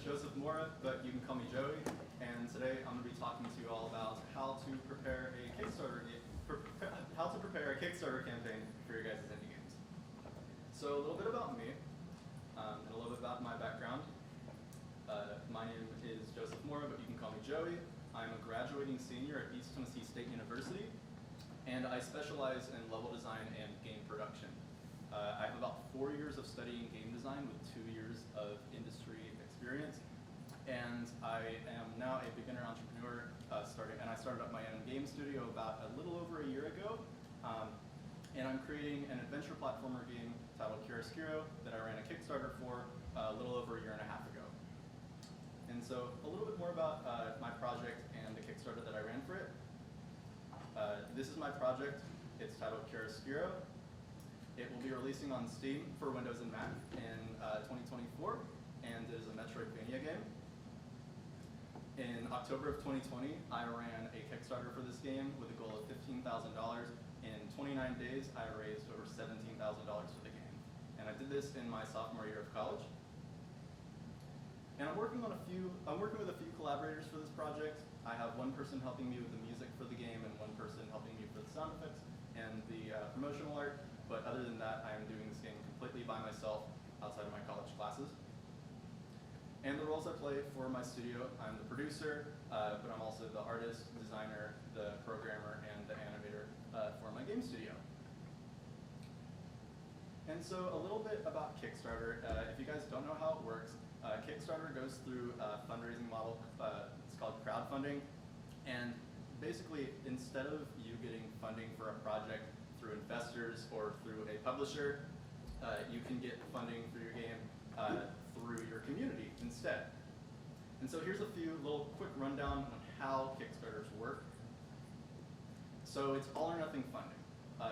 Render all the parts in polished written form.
Joseph Mora, but you can call me Joey, and today I'm going to be talking to you all about how to prepare a Kickstarter campaign for your guys' indie games. So a little bit about me, and a little bit about my background. My name is Joseph Mora, but you can call me Joey. I'm a graduating senior at East Tennessee State University, and I specialize in level design and game production. I have about 4 years of studying game design with 2 years of industry experience, and I am now a beginner entrepreneur and I started up my own game studio about a little over a year ago, and I'm creating an adventure platformer game titled Chiaroscuro that I ran a Kickstarter for a little over a year and a half ago. And so a little bit more about my project and the Kickstarter that I ran for it. This is my project. It's titled Chiaroscuro. It will be releasing on Steam for Windows and Mac in 2024, and it is a Metroidvania game. In October of 2020, I ran a Kickstarter for this game with a goal of $15,000. In 29 days, I raised over $17,000 for the game. And I did this in my sophomore year of college. And I'm working with a few collaborators for this project. I have one person helping me with the music for the game and one person helping me for the sound effects and the promotional art. But other than that, I am doing this game completely by myself outside of my college classes. And the roles I play for my studio, I'm the producer, but I'm also the artist, designer, the programmer, and the animator for my game studio. And so a little bit about Kickstarter. If you guys don't know how it works, Kickstarter goes through a fundraising model. It's called crowdfunding. And basically, instead of you getting funding for a project through investors or through a publisher, you can get funding for your game through your community instead. And so here's a few little quick rundown on how Kickstarters work. So it's all or nothing funding.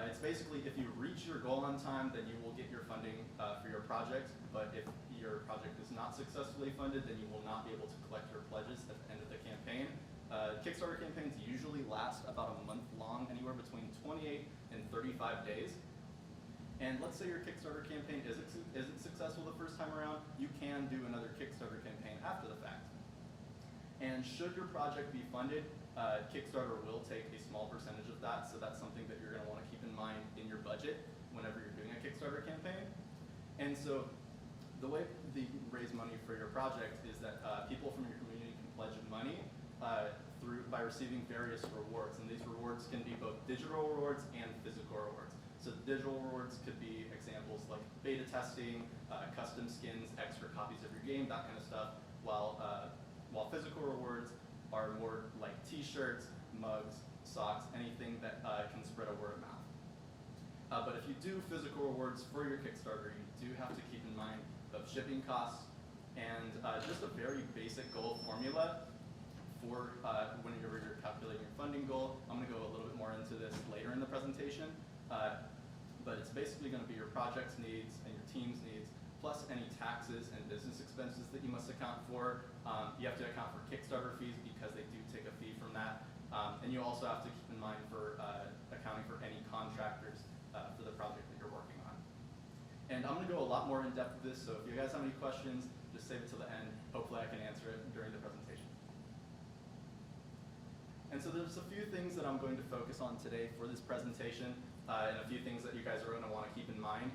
It's basically if you reach your goal on time, then you will get your funding for your project. But if your project is not successfully funded, then you will not be able to collect your pledges at the end of the campaign. Kickstarter campaigns usually last about a month long, anywhere between 28 and 35 days. And let's say your Kickstarter campaign isn't successful the first time around, you can do another Kickstarter campaign after the fact. And should your project be funded, Kickstarter will take a small percentage of that, so that's something that you're going to want to keep in mind in your budget whenever you're doing a Kickstarter campaign. And so the way that you raise money for your project is that people from your community can pledge money by receiving various rewards, and these rewards can be both digital rewards and physical rewards. So digital rewards could be examples like beta testing, custom skins, extra copies of your game, that kind of stuff, while physical rewards are more like t-shirts, mugs, socks, anything that can spread a word of mouth. But if you do physical rewards for your Kickstarter, you do have to keep in mind of shipping costs and just a very basic goal formula for whenever you're calculating your funding goal. I'm going to go a little bit more into this later in the presentation, but it's basically going to be your project's needs and your team's needs, plus any taxes and business expenses that you must account for. You have to account for Kickstarter fees because they do take a fee from that, and you also have to keep in mind for accounting for any contractors for the project that you're working on. And I'm going to go a lot more in depth with this, so if you guys have any questions, just save it till the end. Hopefully I can answer it during the presentation. And so there's a few things that I'm going to focus on today for this presentation, and a few things that you guys are going to want to keep in mind.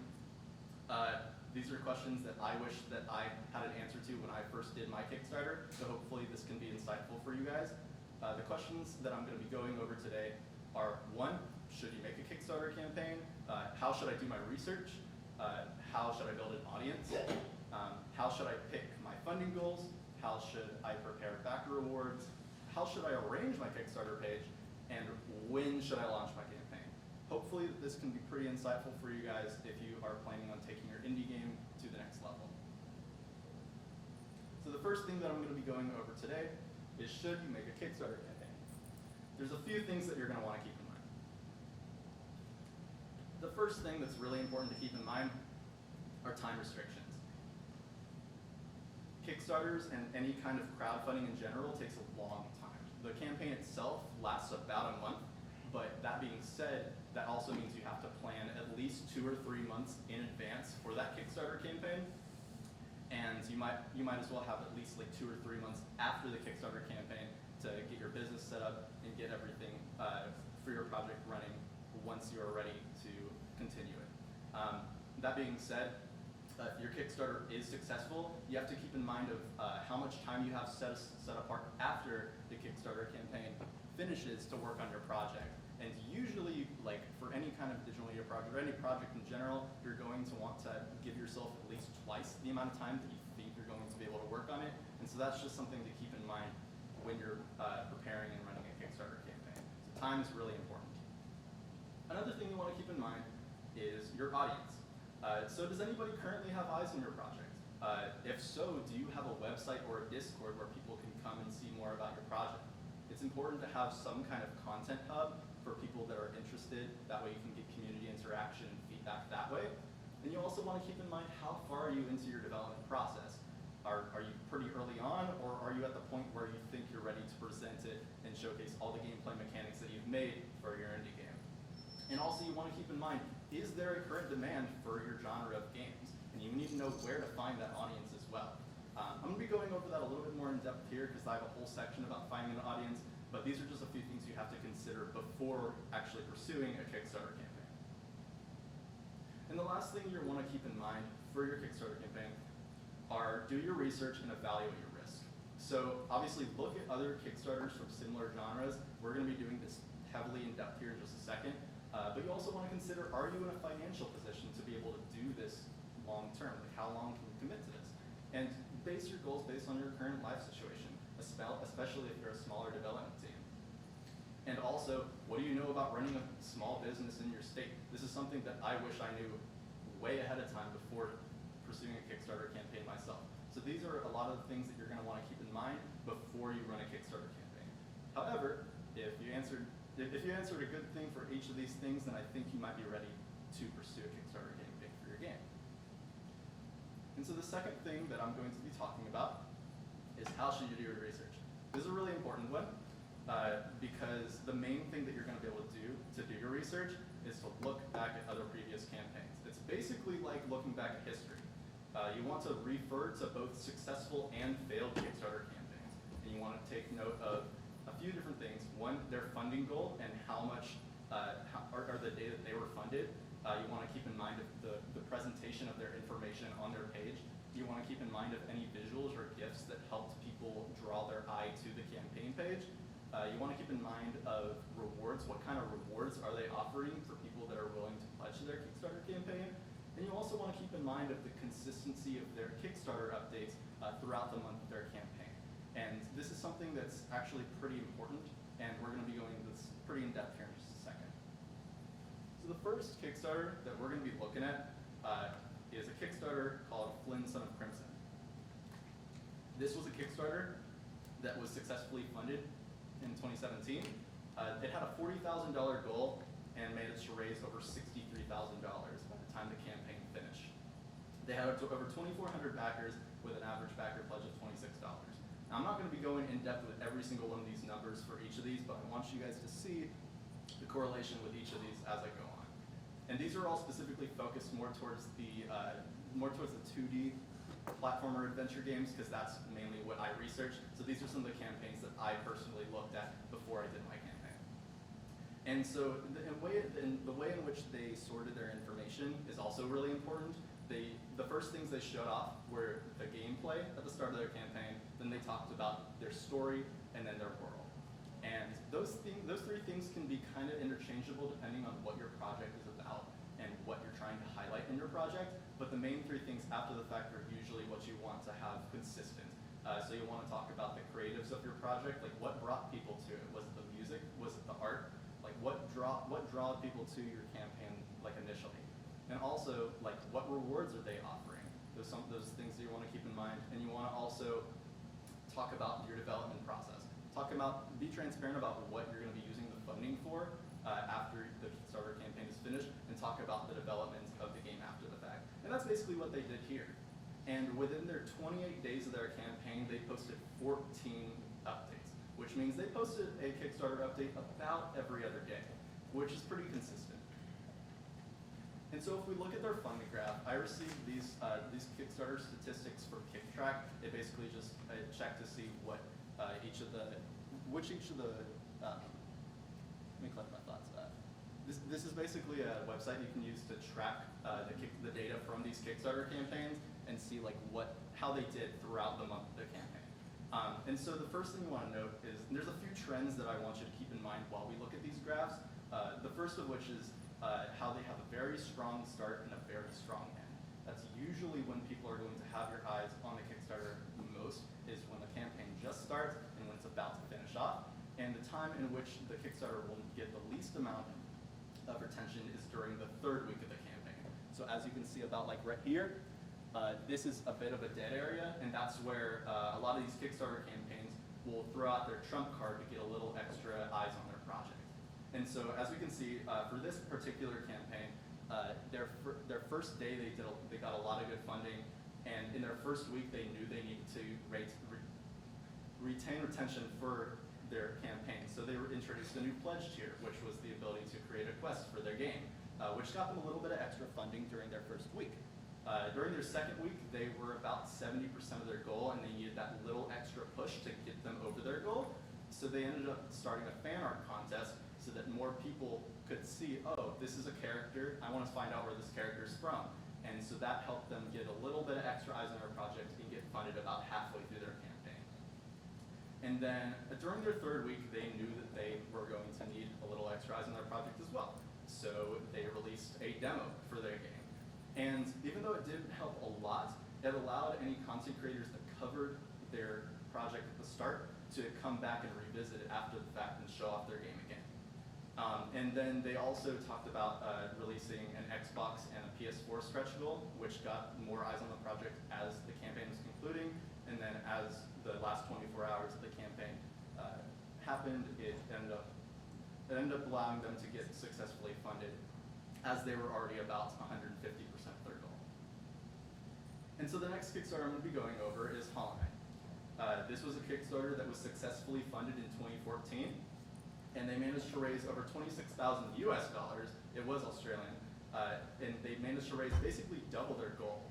These are questions that I wish that I had an answer to when I first did my Kickstarter, so hopefully this can be insightful for you guys. The questions that I'm going to be going over today are, 1, should you make a Kickstarter campaign? How should I do my research? How should I build an audience? How should I pick my funding goals? How should I prepare backer rewards? How should I arrange my Kickstarter page? And when should I launch my campaign? Hopefully this can be pretty insightful for you guys if you are planning on taking your indie game to the next level. So the first thing that I'm going to be going over today is, should you make a Kickstarter campaign? There's a few things that you're going to want to keep in mind. The first thing that's really important to keep in mind are time restrictions. Kickstarters and any kind of crowdfunding in general takes a long time. The campaign itself lasts about a month, but that being said, that also means you have to plan at least 2 or 3 months in advance for that Kickstarter campaign. And you might as well have at least like 2 or 3 months after the Kickstarter campaign to get your business set up and get everything for your project running once you are ready to continue it. That being said, if your Kickstarter is successful, you have to keep in mind of how much time you have set apart after the Kickstarter campaign finishes to work on your project. And usually, like for any kind of digital media project or any project in general, you're going to want to give yourself at least twice the amount of time that you think you're going to be able to work on it. And so that's just something to keep in mind when you're preparing and running a Kickstarter campaign. So time is really important. Another thing you want to keep in mind is your audience. So does anybody currently have eyes on your project? If so, do you have a website or a Discord where people can come and see more about your project? It's important to have some kind of content hub for people that are interested. That way you can get community interaction and feedback that way. And you also want to keep in mind how far are you into your development process. Are you pretty early on, or are you at the point where you think you're ready to present it and showcase all the gameplay mechanics that you've made for your indie game? And also you want to keep in mind, is there a current demand for your genre of games? And you need to know where to find that audience as well. I'm going to be going over that a little bit more in depth here because I have a whole section about finding an audience, but these are just a few things you have to consider before actually pursuing a Kickstarter campaign. And the last thing you want to keep in mind for your Kickstarter campaign are do your research and evaluate your risk. So obviously look at other Kickstarters from similar genres. We're going to be doing this heavily in depth here in just a second. But you also want to consider, are you in a financial position to be able to do this long term? Like how long can you commit to this? And base your goals based on your current life situation, especially if you're a smaller development team. And also, what do you know about running a small business in your state? This is something that I wish I knew way ahead of time before pursuing a Kickstarter campaign myself. So these are a lot of the things that you're going to want to keep in mind before you run a Kickstarter campaign. However, if you answered a good thing for each of these things, then I think you might be ready to pursue a Kickstarter campaign for your game. And so the second thing that I'm going to be talking about is how should you do your research. This is a really important one because the main thing that you're going to be able to do your research is to look back at other previous campaigns. It's basically like looking back at history. You want to refer to both successful and failed Kickstarter campaigns. And you want to take note of a few different things. One, their funding goal and how much or the day that they were funded. You want to keep in mind of the presentation of their information on their page. You want to keep in mind of any visuals or GIFs that helped people draw their eye to the campaign page. You want to keep in mind of rewards. What kind of rewards are they offering for people that are willing to pledge to their Kickstarter campaign? And you also want to keep in mind of the consistency of their Kickstarter updates throughout the month of their campaign. And this is something that's actually pretty important, and we're going to be going into this pretty in depth here in just a second. So the first Kickstarter that we're going to be looking at is a Kickstarter called Flynn Son of Crimson. This was a Kickstarter that was successfully funded in 2017. It had a $40,000 goal and managed to raise over $63,000 by the time the campaign finished. They had up to over 2,400 backers with an average backer pledge of $26. Now I'm not going to be going in depth with every single one of these numbers for each of these, but I want you guys to see the correlation with each of these as I go on. And these are all specifically focused more towards the 2D platformer adventure games because that's mainly what I researched. So these are some of the campaigns that I personally looked at before I did my campaign. And so the way in which they sorted their information is also really important. The first things they showed off were the gameplay at the start of their campaign, then they talked about their story, and then their world. And those three things can be kind of interchangeable depending on what your project is about and what you're trying to highlight in your project. But the main three things after the fact are usually what you want to have consistent. So you want to talk about the creatives of your project, like what brought people to it. Was it the music? Was it the art? Like what draw people to your campaign like initially? And also, like, what rewards are they offering? Those things that you want to keep in mind. And you want to also talk about your development process. Be transparent about what you're going to be using the funding for after the Kickstarter campaign is finished, and talk about the development of the game after the fact. And that's basically what they did here. And within their 28 days of their campaign, they posted 14 updates, which means they posted a Kickstarter update about every other day, which is pretty consistent. And so if we look at their funding graph, I received these Kickstarter statistics from KickTrack. It basically just checked to see what let me collect my thoughts. This is basically a website you can use to track the data from these Kickstarter campaigns and see like how they did throughout the month of the campaign. And so the first thing you want to note is there's a few trends that I want you to keep in mind while we look at these graphs. The first of which is how they have a very strong start and a very strong end. That's usually when people are going to have your eyes on the Kickstarter the most, is when the campaign just starts and when it's about to finish off. And the time in which the Kickstarter will get the least amount of retention is during the third week of the campaign. So as you can see about like right here, this is a bit of a dead area, and that's where a lot of these Kickstarter campaigns will throw out their trump card to get a little extra eyes on their project. And so as we can see, for this particular campaign, their first day they got a lot of good funding, and in their first week they knew they needed to retain retention for their campaign. So they introduced a new pledge tier, which was the ability to create a quest for their game, which got them a little bit of extra funding during their first week. During their second week, they were about 70% of their goal, and they needed that little extra push to get them over their goal. So they ended up starting a fan art contest so that more people could see, oh, this is a character, I want to find out where this character is from. And so that helped them get a little bit of extra eyes on their project and get funded about halfway through their campaign. And then during their third week, they knew that they were going to need a little extra eyes on their project as well. So they released a demo for their game. And even though it didn't help a lot, it allowed any content creators that covered their project at the start to come back and revisit it after the fact and show off their game again. And then they also talked about releasing an Xbox and a PS4 stretch goal, which got more eyes on the project as the campaign was concluding. And then as the last 24 hours of the campaign happened, it ended up allowing them to get successfully funded, as they were already about 150% of their goal. And so the next Kickstarter I'm going to be going over is Hollow Knight. This was a Kickstarter that was successfully funded in 2014, and they managed to raise over 26,000 US dollars. It was Australian, and they managed to raise basically double their goal.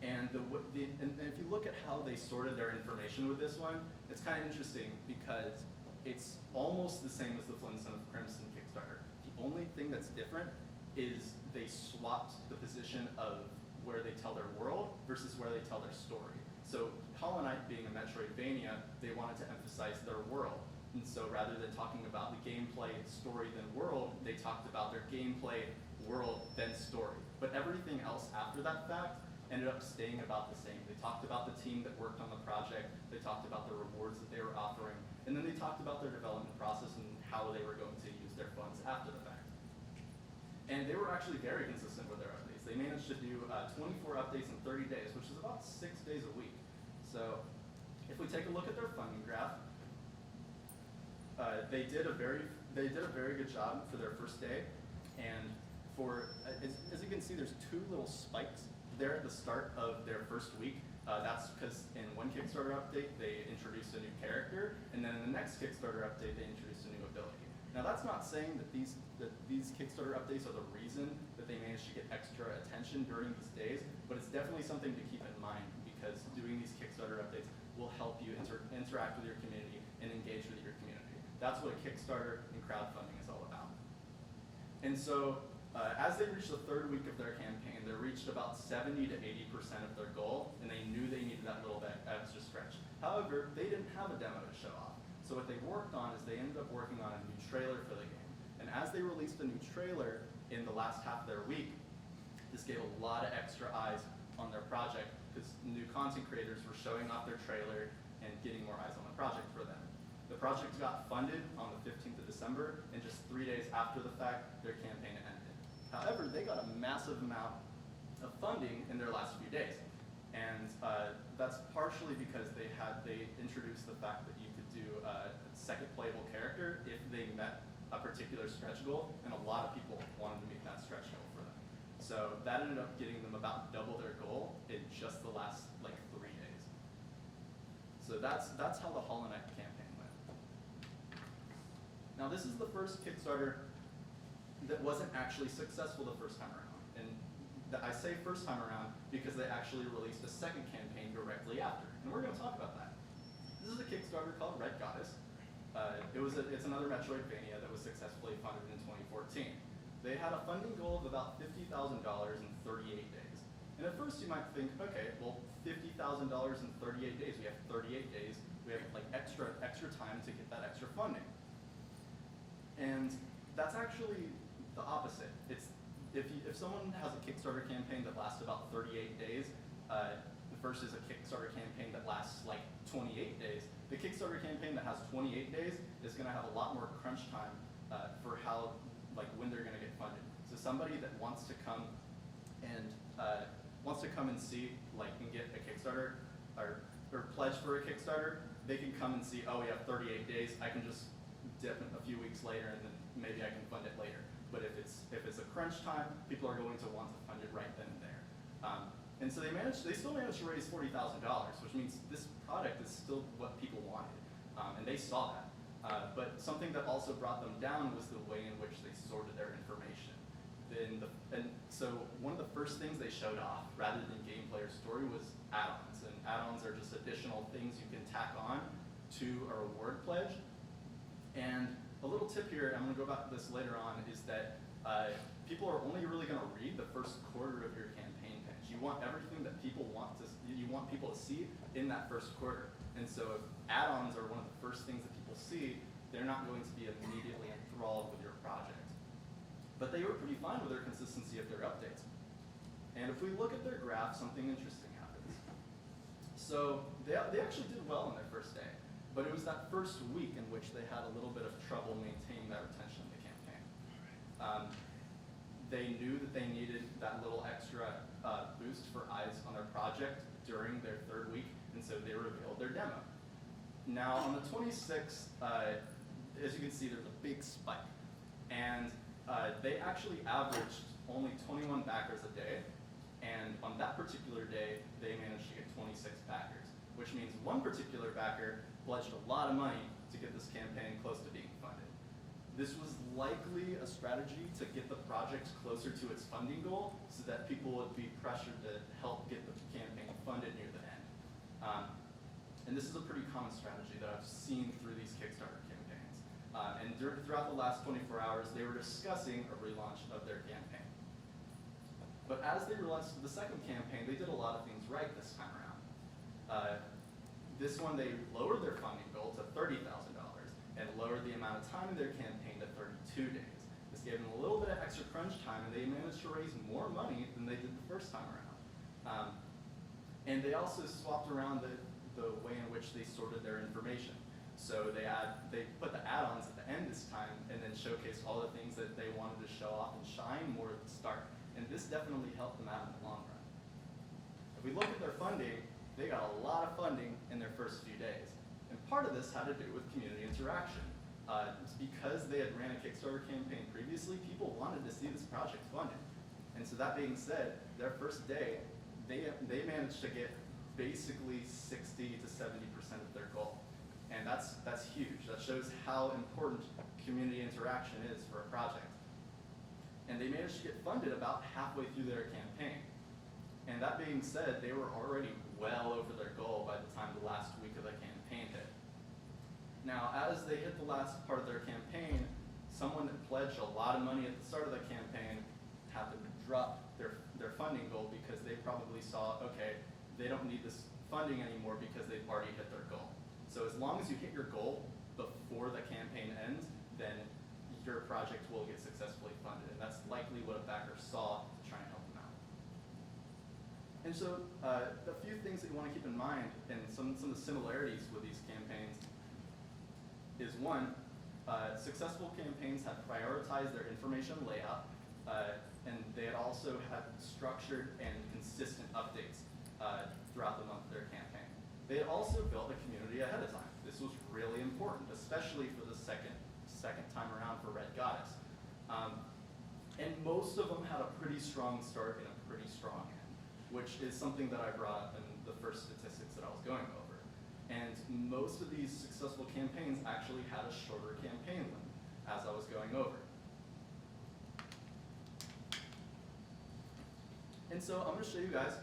And if you look at how they sorted their information with this one, it's kind of interesting because it's almost the same as the Flintstone Crimson Kickstarter. The only thing that's different is they swapped the position of where they tell their world versus where they tell their story. So Hollow Knight being a Metroidvania, they wanted to emphasize their world. And so rather than talking about the gameplay, story, then world, they talked about their gameplay, world, then story. But everything else after that fact ended up staying about the same. They talked about the team that worked on the project, they talked about the rewards that they were offering, and then they talked about their development process and how they were going to use their funds after the fact. And they were actually very consistent with their updates. They managed to do 24 updates in 30 days, which is about 6 days a week. So if we take a look at their funding graph, they did a very good job for their first day. And as you can see, there's 2 little spikes there at the start of their first week. That's because in one Kickstarter update, they introduced a new character, and then in the next Kickstarter update, they introduced a new ability. Now that's not saying that these Kickstarter updates are the reason that they managed to get extra attention during these days, but it's definitely something to keep in mind because doing these Kickstarter updates will help you interact with your community and engage with your community. That's what a Kickstarter and crowdfunding is all about. And so as they reached the third week of their campaign, they reached about 70 to 80% of their goal, and they knew they needed that little bit extra stretch. However, they didn't have a demo to show off. So what they worked on is they ended up working on a new trailer for the game. And as they released a new trailer in the last half of their week, this gave a lot of extra eyes on their project because new content creators were showing off their trailer and getting more eyes on the project for them. The project got funded on the 15th of December, and just 3 days after the fact, their campaign ended. However, they got a massive amount of funding in their last few days. And that's partially because they introduced the fact that you could do a second playable character if they met a particular stretch goal, and a lot of people wanted to meet that stretch goal for them. So that ended up getting them about double their goal in just the last 3 days. So that's how the Hollow Knight campaign went. Now this is the first Kickstarter that wasn't actually successful the first time around. And I say first time around because they actually released a second campaign directly after. And we're going to talk about that. This is a Kickstarter called Red Goddess. It's another Metroidvania that was successfully funded in 2014. They had a funding goal of about $50,000 in 38 days. And at first you might think, okay, well, $50,000 in 38 days. We have 38 days. We have like extra time to get that extra funding. And that's actually the opposite. It's if someone has a Kickstarter campaign that lasts about 38 days versus a Kickstarter campaign that lasts like 28 days, the Kickstarter campaign that has 28 days is going to have a lot more crunch time for how, like, when they're going to get funded. So somebody that wants to come and see, like, and get a Kickstarter or pledge for a Kickstarter, they can come and see, oh, we have 38 days. I can just dip a few weeks later, and then maybe I can fund it later. But if it's a crunch time, people are going to want to fund it right then and there. And so they still managed to raise $40,000, which means this product is still what people wanted, and they saw that. But something that also brought them down was the way in which they sorted their information. And so one of the first things they showed off, rather than gameplay or story, was add-ons. And add-ons are just additional things you can tack on to a reward pledge. And a little tip here, I'm going to go back to this later on, is that people are only really going to read the first quarter of your campaign pitch. You want everything that people want people to see in that first quarter. And so if add-ons are one of the first things that people see, they're not going to be immediately enthralled with your project. But they were pretty fine with their consistency of their updates. And if we look at their graph, something interesting happens. So they actually did well on their first day, but it was that first week in which they had a little bit of trouble maintaining that retention in the campaign. They knew that they needed that little extra boost for eyes on their project during their third week, and so they revealed their demo. Now on the 26th, as you can see, there's a big spike. And they actually averaged only 21 backers a day, and on that particular day, they managed to get 26 backers, which means one particular backer pledged a lot of money to get this campaign close to being funded. This was likely a strategy to get the project closer to its funding goal so that people would be pressured to help get the campaign funded near the end. And this is a pretty common strategy that I've seen through these Kickstarter campaigns. And throughout the last 24 hours, they were discussing a relaunch of their campaign. But as they relaunched the second campaign, they did a lot of things right this time around. This one, they lowered their funding goal to $30,000 and lowered the amount of time in their campaign to 32 days. This gave them a little bit of extra crunch time, and they managed to raise more money than they did the first time around. And they also swapped around the way in which they sorted their information. So they put the add-ons at the end this time, and then showcased all the things that they wanted to show off and shine more at the start. And this definitely helped them out in the long run. If we look at their funding, they got a lot of funding in their first few days. And part of this had to do with community interaction. It's because they had ran a Kickstarter campaign previously, people wanted to see this project funded. And so that being said, their first day, they managed to get basically 60 to 70% of their goal. And that's huge. That shows how important community interaction is for a project. And they managed to get funded about halfway through their campaign. And that being said, they were already well over their goal by the time the last week of the campaign hit. Now, as they hit the last part of their campaign, someone that pledged a lot of money at the start of the campaign happened to drop their funding goal because they probably saw, okay, they don't need this funding anymore because they've already hit their goal. So as long as you hit your goal before the campaign ends, then your project will get successfully funded. And that's likely what a backer saw to try and help them out. And so a few things that you want to keep in mind, and some of the similarities with these campaigns, is one, successful campaigns had prioritized their information layout, and they had also had structured and consistent updates throughout the month of their campaign. They had also built a community ahead of time. This was really important, especially for the second time around for Red Goddess. And most of them had a pretty strong start and a pretty strong end, which is something that I brought up in the first statistics that I was going over. And most of these successful campaigns actually had a shorter campaign limit, as I was going over. And so I'm going to show you guys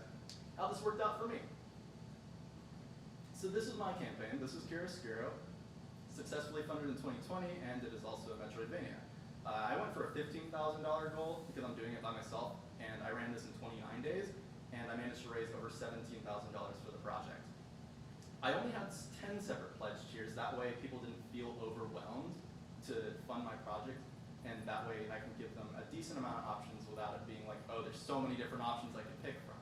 how this worked out for me. So this is my campaign. This is Chiaroscuro, successfully funded in 2020, and it is also a Metroidvania. I went for a $15,000 goal because I'm doing it by myself, and I ran this in 29 days, and I managed to raise over $17,000 for the project. I only had 10 separate pledge tiers. That way people didn't feel overwhelmed to fund my project, and that way I can give them a decent amount of options without it being like, oh, there's so many different options I can pick from.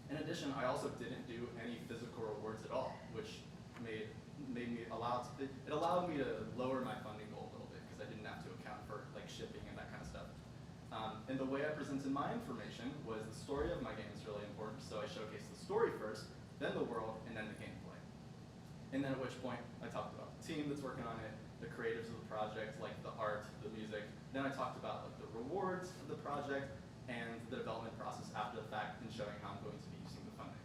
In addition, I also didn't do any physical rewards at all, which made me it allowed me to lower my funding goal a little bit because I didn't have to account for like shipping and that kind of stuff. And the way I presented my information was the story of my game is really important, so I showcased the story first, then the world, and then the gameplay. And then at which point I talked about the team that's working on it, the creatives of the project, like the art, the music. Then I talked about like the rewards of the project and the development process after the fact and showing how I'm going to be using the funding.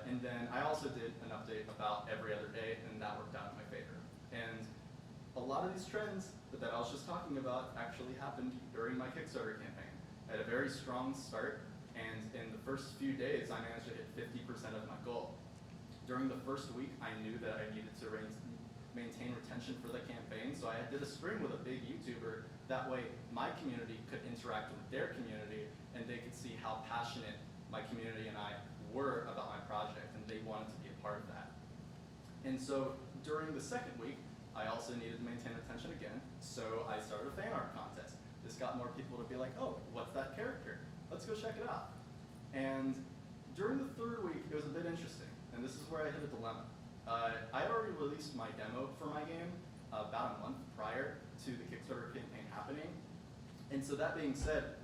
And then I also did an update about every other day, and that worked out in my favor. And a lot of these trends that I was just talking about actually happened during my Kickstarter campaign. I had a very strong start, and in the first few days, I managed to hit 50% of my goal. During the first week, I knew that I needed to maintain retention for the campaign, so I did a stream with a big YouTuber. That way, my community could interact with their community, and they could see how passionate my community and I were about my project, and they wanted to be a part of that. And so during the second week, I also needed to maintain attention again, so I started a fan art contest. This got more people to be like, oh, what's that character? Let's go check it out. And during the third week, it was a bit interesting, and this is where I hit a dilemma. I had already released my demo for my game about a month prior to the Kickstarter campaign happening, and so that being said,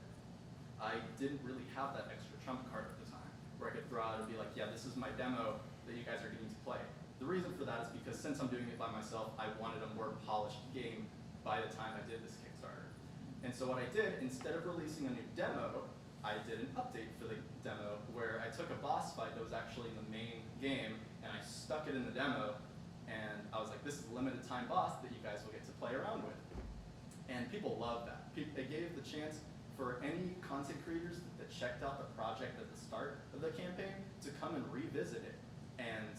I didn't really have that extra trump card at the time, where I could throw out and be like, yeah, this is my demo that you guys are getting to play. The reason for that is because since I'm doing it by myself, I wanted a more polished game by the time I did this Kickstarter. And so what I did, instead of releasing a new demo, I did an update for the demo where I took a boss fight that was actually in the main game and I stuck it in the demo, and I was like, this is a limited time boss that you guys will get to play around with. And people loved that. They gave the chance for any content creators that checked out the project at the start of the campaign to come and revisit it and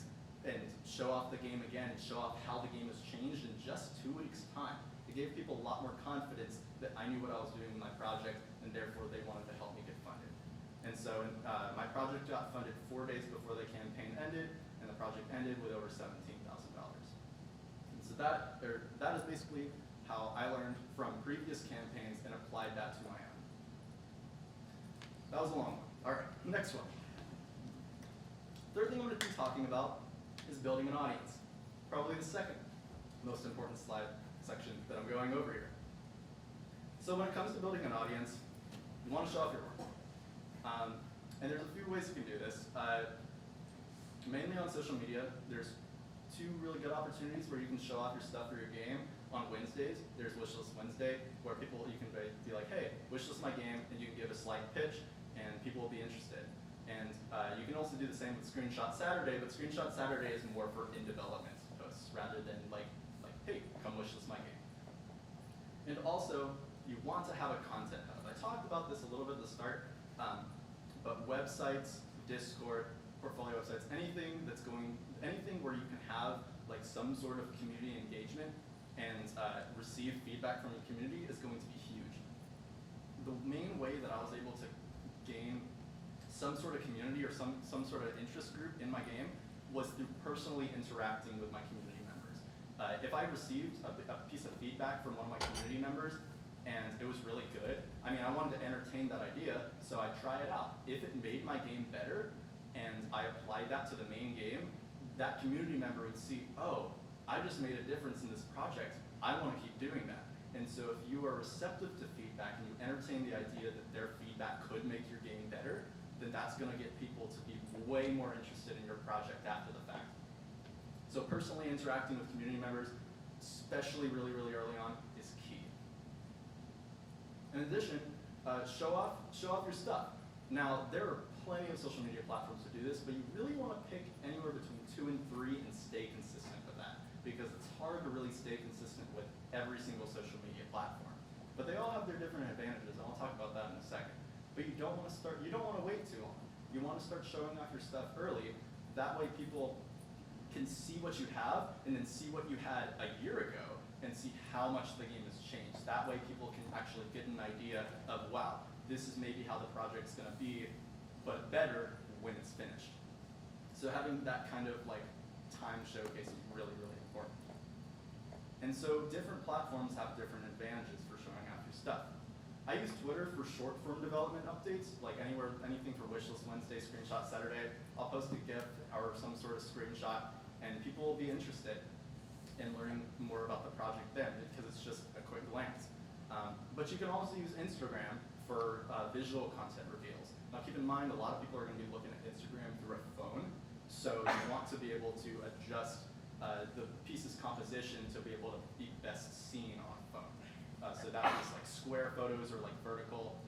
show off the game again and show off how the game has changed in just 2 weeks' time. It gave people a lot more confidence that I knew what I was doing with my project, and therefore they wanted to help me get funded. And so my project got funded 4 days before the campaign ended, and the project ended with over $17,000. And so that is basically how I learned from previous campaigns and applied that to my own. That was a long one. All right, next one. Third thing I'm going to be talking about is building an audience. Probably the second most important slide section that I'm going over here. So when it comes to building an audience, you want to show off your work. And there's a few ways you can do this. Mainly on social media, there's 2 really good opportunities where you can show off your stuff for your game. On Wednesdays, there's Wishlist Wednesday, where you can be like, hey, wishlist my game, and you can give a slight pitch, and people will be interested. And you can also do the same with Screenshot Saturday, but Screenshot Saturday is more for in development posts rather than like hey, come wishlist my game. And also, you want to have a content hub. I talked about this a little bit at the start, but websites, Discord, portfolio websites, anything where you can have like some sort of community engagement and receive feedback from your community is going to be huge. The main way that I was able to gain some sort of community or some sort of interest group in my game was through personally interacting with my community members. If I received a piece of feedback from one of my community members and it was really good, I mean, I wanted to entertain that idea, so I try it out. If it made my game better and I applied that to the main game, that community member would see, oh, I just made a difference in this project. I want to keep doing that. And so if you are receptive to feedback and you entertain the idea that their feedback could make your game better, then that's going to get people to be way more interested in your project after the fact. So personally interacting with community members, especially really, really early on, is key. In addition, show off your stuff. Now, there are plenty of social media platforms to do this, but you really want to pick anywhere between 2 and 3 and stay consistent with that, because it's hard to really stay consistent with every single social media platform. But they all have their different advantages, and I'll talk about that in a second. but you don't want to wait too long. You want to start showing off your stuff early. That way people can see what you have and then see what you had a year ago and see how much the game has changed. That way people can actually get an idea of, wow, this is maybe how the project's gonna be, but better when it's finished. So having that kind of like time showcase is really, really important. And so different platforms have different advantages for showing off your stuff. I use Twitter for short form development updates, like anything for Wishlist Wednesday, Screenshot Saturday. I'll post a GIF or some sort of screenshot, and people will be interested in learning more about the project then, because it's just a quick glance. But you can also use Instagram for visual content reveals. Now keep in mind, a lot of people are going to be looking at Instagram through a phone, so you want to be able to adjust the piece's composition to be able to be best seen on a phone. So that is like square photos or like vertical.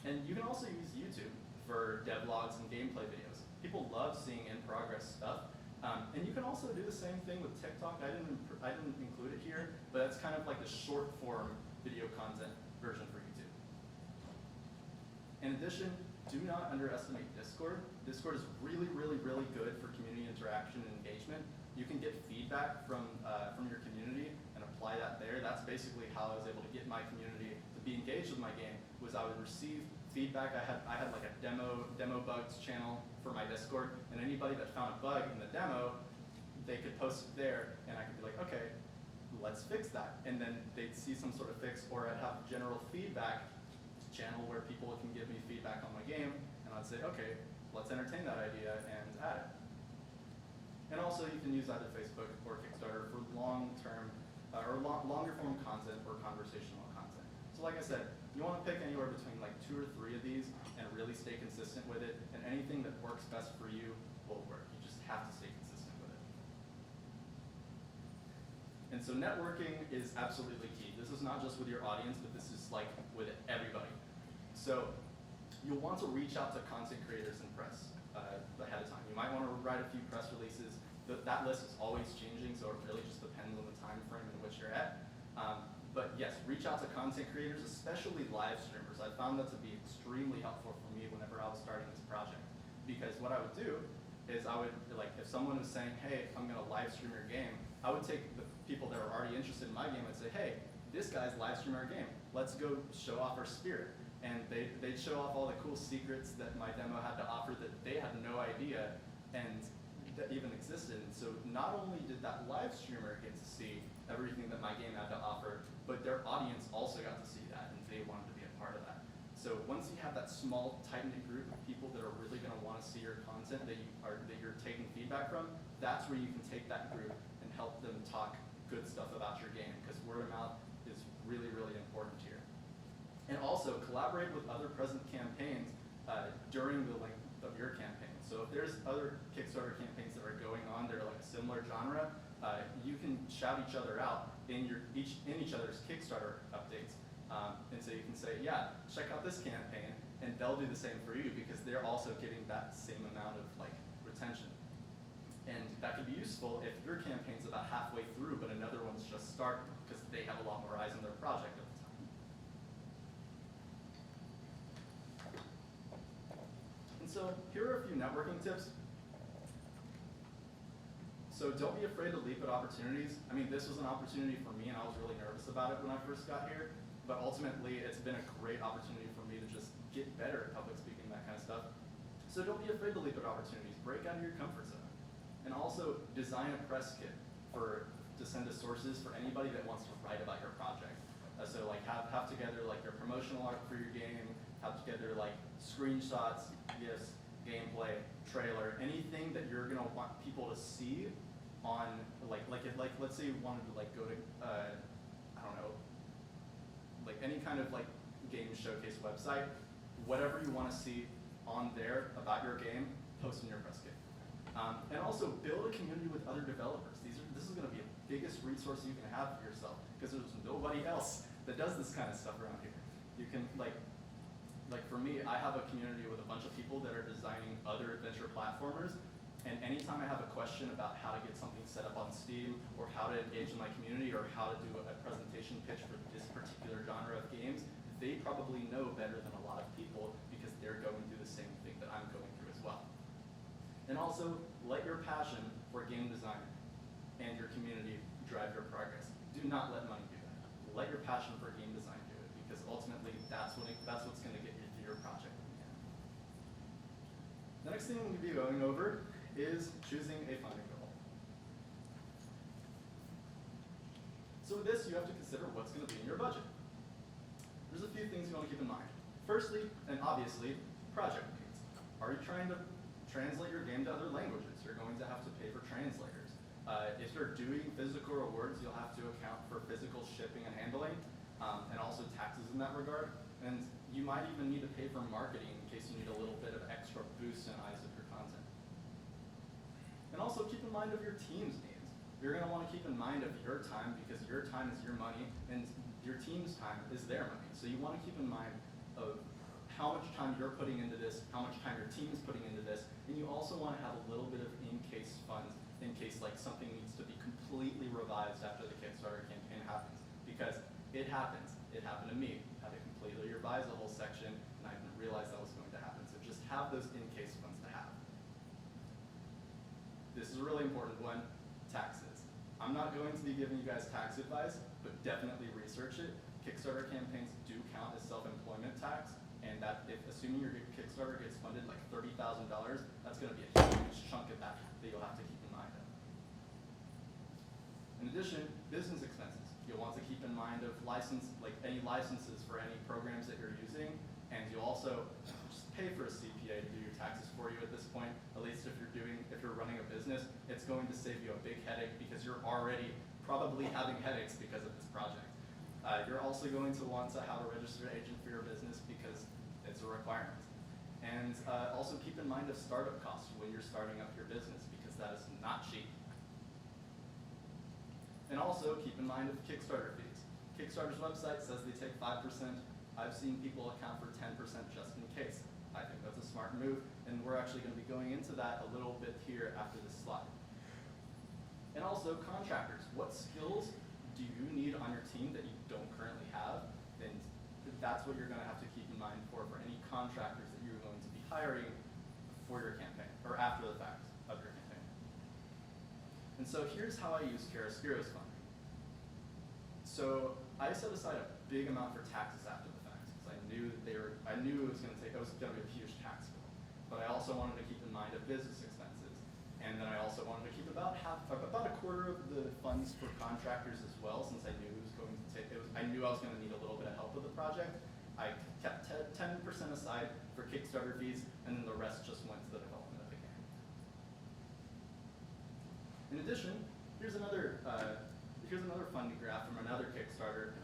And you can also use YouTube for devlogs and gameplay videos. People love seeing in-progress stuff. And you can also do the same thing with TikTok. I didn't include it here, but it's kind of like the short form video content version for YouTube. In addition, do not underestimate Discord. Discord is really, really, really good for community interaction and engagement. You can get feedback from your community and apply that there. That's basically how I was able to get my community to be engaged with my game, was I would receive feedback. I had like a demo bugs channel for my Discord, and anybody that found a bug in the demo, they could post it there, and I could be like, okay, let's fix that. And then they'd see some sort of fix, or I'd have a general feedback channel where people can give me feedback on my game, and I'd say, okay, let's entertain that idea and add it. And also you can use either Facebook or Kickstarter for long-term or longer form content or conversational content. So like I said, you want to pick anywhere between like 2 or 3 of these and really stay consistent with it, and anything that works best for you will work. You just have to stay consistent with it. And so networking is absolutely key. This is not just with your audience, but this is like with everybody. So you'll want to reach out to content creators and press ahead of time. You might want to write a few press releases. That list is always changing, so it really just depends on the time frame in which you're at. But yes, reach out to content creators, especially live streamers. I found that to be extremely helpful for me whenever I was starting this project. Because what I would do is I would, like, if someone was saying, hey, I'm going to live stream your game, I would take the people that are already interested in my game and say, hey, this guy's live streaming our game. Let's go show off our spirit. And they'd show off all the cool secrets that my demo had to offer that they had no idea and that even existed. And so not only did that live streamer get to see everything that my game had to offer, but their audience also got to see that, and they wanted to be a part of that. So once you have that small, tight-knit group of people that are really going to want to see your content that you're taking feedback from, that's where you can take that group and help them talk good stuff about your game, because word of mouth is really, really important here. And also collaborate with other present campaigns during the length of your campaign. So if there's other Kickstarter campaigns that are going on that are like a similar genre, you can shout each other out in each other's Kickstarter updates. And so you can say, yeah, check out this campaign, and they'll do the same for you because they're also getting that same amount of like retention. And that could be useful if your campaign's about halfway through, but another one's just starting because they have a lot more eyes on their project at the time. And so here are a few networking tips. So don't be afraid to leap at opportunities. I mean, this was an opportunity for me, and I was really nervous about it when I first got here. But ultimately, it's been a great opportunity for me to just get better at public speaking, that kind of stuff. So don't be afraid to leap at opportunities. Break out of your comfort zone. And also design a press kit to send to sources for anybody that wants to write about your project. So like have together like your promotional art for your game, have together like screenshots, GIFs, gameplay, trailer, anything that you're gonna want people to see on like let's say you wanted to like go to I don't know, like any kind of like game showcase website, whatever you want to see on there about your game, post in your press kit. And also build a community with other developers. This is going to be the biggest resource you can have for yourself because there's nobody else that does this kind of stuff around here. You can like for me, I have a community with a bunch of people that are designing other adventure platformers, and anytime I have a question about how to get something set up on Steam, or how to engage in my community, or how to do a presentation pitch for this particular genre of games, they probably know better than a lot of people because they're going through the same thing that I'm going through as well. And also, let your passion for game design and your community drive your progress. Do not let money do that. Let your passion for game design do it, because ultimately that's what's going to get you through your project in the end. The next thing we'll be going over is choosing a funding goal. So with this, you have to consider what's going to be in your budget. There's a few things you want to keep in mind. Firstly, and obviously, project needs. Are you trying to translate your game to other languages? You're going to have to pay for translators. If you're doing physical rewards, you'll have to account for physical shipping and handling, and also taxes in that regard. And you might even need to pay for marketing in case you need a little bit of extra boost in eyes of your content. And also keep in mind of your team's needs. You're going to want to keep in mind of your time, because your time is your money, and your team's time is their money. So you want to keep in mind of how much time you're putting into this, how much time your team is putting into this, and you also want to have a little bit of in-case funds in case like something needs to be completely revised after the Kickstarter campaign happens. Because it happens. It happened to me. I had to completely revise the whole section, and I didn't realize that was going to happen. So just have those in-case funds to have. This is a really important one, taxes. I'm not going to be giving you guys tax advice, but definitely research it. Kickstarter campaigns do count as self-employment tax, and that if assuming your Kickstarter gets funded like $30,000, that's going to be a huge chunk of that you'll have to keep in mind of. In addition, business expenses. You'll want to keep in mind of any licenses for any programs that you're using, and you'll also just pay for a CPA to do your taxes for you at this point. At least if you're running a business, it's going to save you a big headache because you're already probably having headaches because of this project. You're also going to want to have a registered agent for your business because it's a requirement. And also keep in mind of startup costs when you're starting up your business, because that is not cheap. And also keep in mind of Kickstarter fees. Kickstarter's website says they take 5%. I've seen people account for 10% just in case. I think that's a smart move, and we're actually going to be going into that a little bit here after this slide. And also contractors. What skills do you need on your team that you don't currently have? And that's what you're going to have to keep in mind for any contractors that you're going to be hiring for your campaign, or after the fact of your campaign. And so here's how I use Chiaroscuro's funding. So I set aside a big amount for taxes after the fact, because I knew it was going to be a huge tax bill. But I also wanted to keep in mind of business expenses, and then I also wanted to keep about a quarter of the funds for contractors as well, since I knew I knew I was going to need a little bit of help with the project. I kept 10% aside for Kickstarter fees, and then the rest just went to the development of the game. In addition, here's another funding graph from another Kickstarter.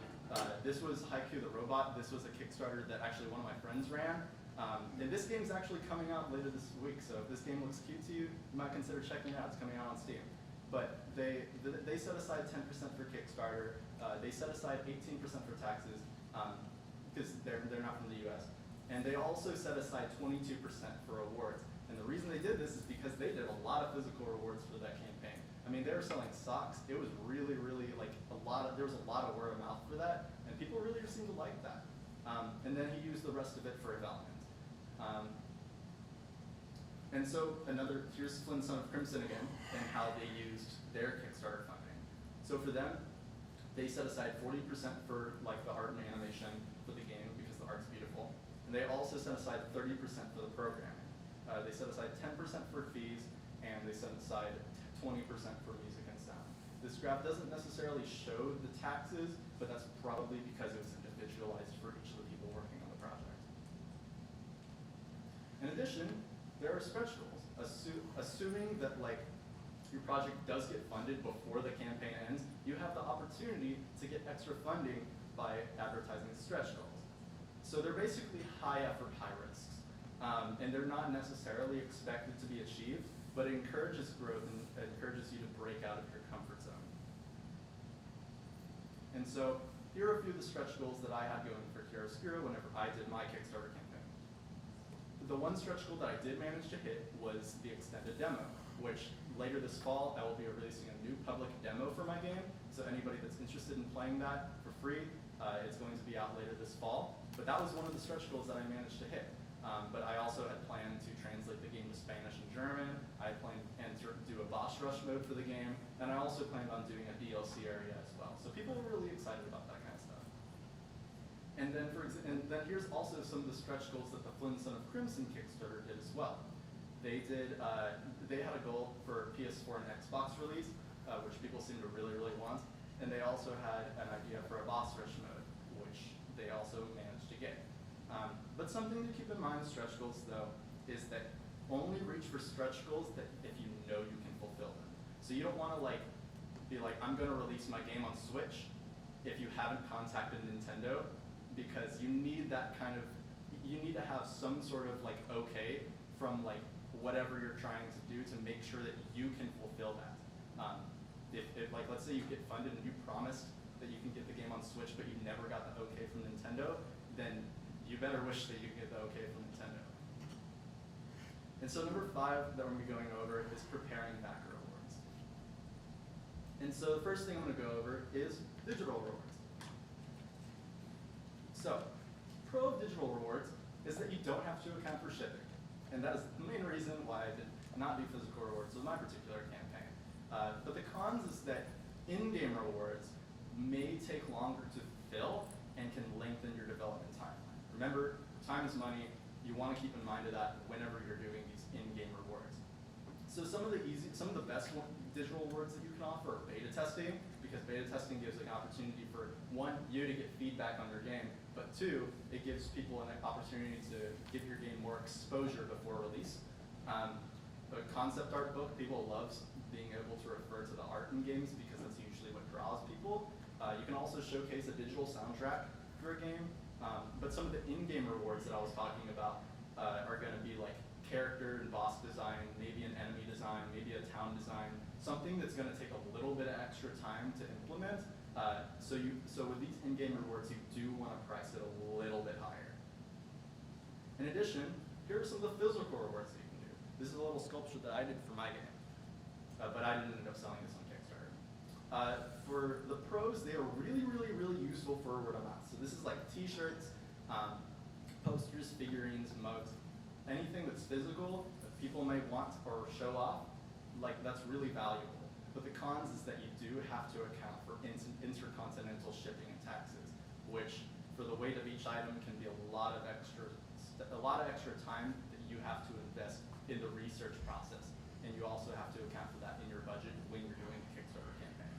This was Haiku the Robot. This was a Kickstarter that actually one of my friends ran. And this game's actually coming out later this week, so if this game looks cute to you, you might consider checking it out. It's coming out on Steam. But they set aside 10% for Kickstarter. They set aside 18% for taxes, because they're not from the US. And they also set aside 22% for awards. And the reason they did this is because they did a lot of physical rewards for that campaign. I mean, they were selling socks. It was really, really there was a lot of word of mouth for that, and people really seemed to like that. And then he used the rest of it for development. And so here's Flynn Son of Crimson again, and how they used their Kickstarter funding. So for them, they set aside 40% for the art and animation for the game, because the art's beautiful. And they also set aside 30% for the programming. They set aside 10% for fees, and they set aside 20% for music and sound. This graph doesn't necessarily show the taxes, but that's probably because it was individualized for each of the people working on the project. In addition, there are stretch goals. Assuming that your project does get funded before the campaign ends, you have the opportunity to get extra funding by advertising stretch goals. So they're basically high effort, high risks. And they're not necessarily expected to be achieved, but it encourages growth and it encourages you to break out of your comfort zone. And so here are a few of the stretch goals that I had going for Chiaroscuro whenever I did my Kickstarter campaign. The one stretch goal that I did manage to hit was the extended demo, which later this fall I will be releasing a new public demo for my game. So anybody that's interested in playing that for free, it's going to be out later this fall. But that was one of the stretch goals that I managed to hit. But I also had planned to translate the game to Spanish and German. I had planned to do a boss rush mode for the game, and I also planned on doing a DLC area as well. So people were really excited about that kind of stuff. And then, here's also some of the stretch goals that the Flynn Son of Crimson Kickstarter did as well. They had a goal for PS4 and Xbox release, which people seem to really, really want. And they also had an idea for a boss rush mode, which they also managed to get. But something to keep in mind with stretch goals, though, is that only reach for stretch goals that if you know you can fulfill them. So you don't want to be like, I'm going to release my game on Switch if you haven't contacted Nintendo, because you need that kind of, you need to have some sort of okay from whatever you're trying to do to make sure that you can fulfill that. If let's say you get funded and you promised that you can get the game on Switch, but you never got the okay from Nintendo, then you better wish that you get the okay from Nintendo. And so number 5 that we're going to be going over is preparing backer rewards. And so the first thing I'm going to go over is digital rewards. So, pro of digital rewards is that you don't have to account for shipping. And that is the main reason why I did not do physical rewards with my particular campaign. But the cons is that in-game rewards may take longer to fill and can lengthen your development timeline. Remember, time is money. You want to keep in mind of that whenever you're doing these in-game rewards. So some of the best digital rewards that you can offer are beta testing, because beta testing gives an opportunity for 1, you to get feedback on your game, but 2, it gives people an opportunity to give your game more exposure before release. The concept art book, people love being able to refer to the art in games because that's usually what draws people. You can also showcase a digital soundtrack for a game, but some of the in-game rewards that I was talking about are going to be like character and boss design, maybe an enemy design, maybe a town design, something that's going to take a little bit of extra time to implement. So with these in-game rewards, you do want to price it a little bit higher. In addition, here are some of the physical rewards that you can do. This is a little sculpture that I did for my game, but I didn't end up selling this on Kickstarter. For the pros, they are really, really, really useful for word of mouth. So this is like t-shirts, posters, figurines, mugs, anything that's physical that people may want or show off, that's really valuable. But the cons is that you do have to account for intercontinental shipping and taxes, which for the weight of each item can be a lot of extra time that you have to invest in the research process. And you also have to account for that in your budget when you're doing a Kickstarter campaign.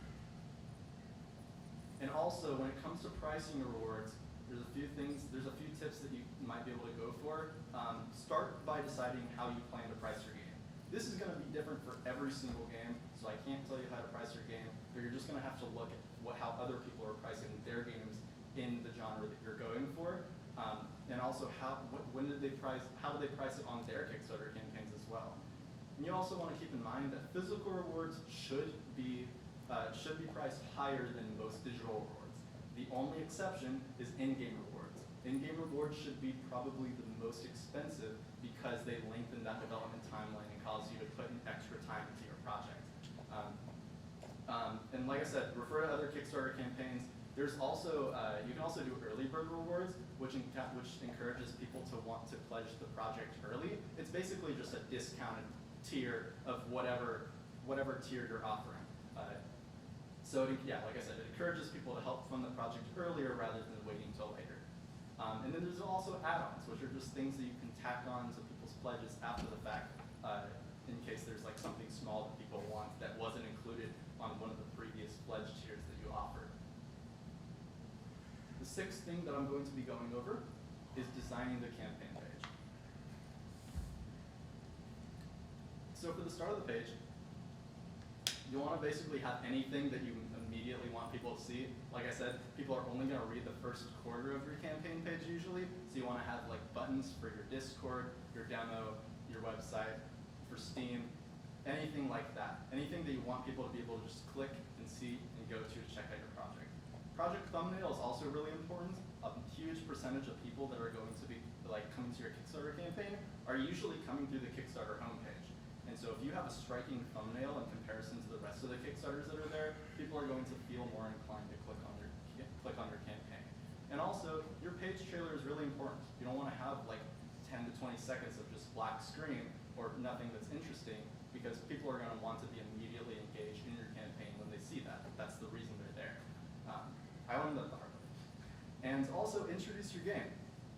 And also, when it comes to pricing rewards, there's a few tips that you might be able to go for. Start by deciding how you plan to price your game. This is going to be different for every single game, so I can't tell you how to price your game, but you're just going to have to look at how other people are pricing their games in the genre that you're going for, and also how do they price it on their Kickstarter campaigns as well. And you also want to keep in mind that physical rewards should be priced higher than most digital rewards. The only exception is in-game rewards. In-game rewards should be probably the most expensive because they lengthen that development timeline and cause you to put in extra time into your project. And like I said, refer to other Kickstarter campaigns. There's also, you can also do early bird rewards, which encourages people to want to pledge the project early. It's basically just a discounted tier of whatever tier you're offering. Like I said, it encourages people to help fund the project earlier rather than waiting until later. And then there's also add-ons, which are just things that you can tack on to people's pledges after the fact, in case there's something small that people want that wasn't included on one of the previous pledge tiers that you offered. The 6th thing that I'm going to be going over is designing the campaign page. So for the start of the page, you want to basically have anything that you immediately want people to see. Like I said, people are only going to read the first quarter of your campaign page usually, so you want to have buttons for your Discord, your demo, your website, for Steam, anything like that. Anything that you want people to be able to just click and see and go to check out your project. Project thumbnail is also really important. A huge percentage of people that are going to be coming to your Kickstarter campaign are usually coming through the Kickstarter homepage. And so if you have a striking thumbnail in comparison to the rest of the Kickstarters that are there, people are going to feel more inclined to click on your campaign. And also, your page trailer is really important. You don't want to have like 10 to 20 seconds of just black screen or nothing that's interesting, because people are going to want to be immediately engaged in your campaign when they see that. That's the reason they're there. I learned that the hard way. And also introduce your game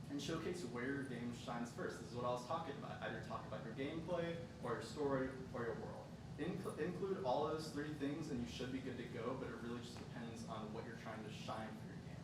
and showcase where your game shines first. This is what I was talking about. Either talk about your gameplay or your story or your world. Include all those three things and you should be good to go, but it really just depends on what you're trying to shine for your game.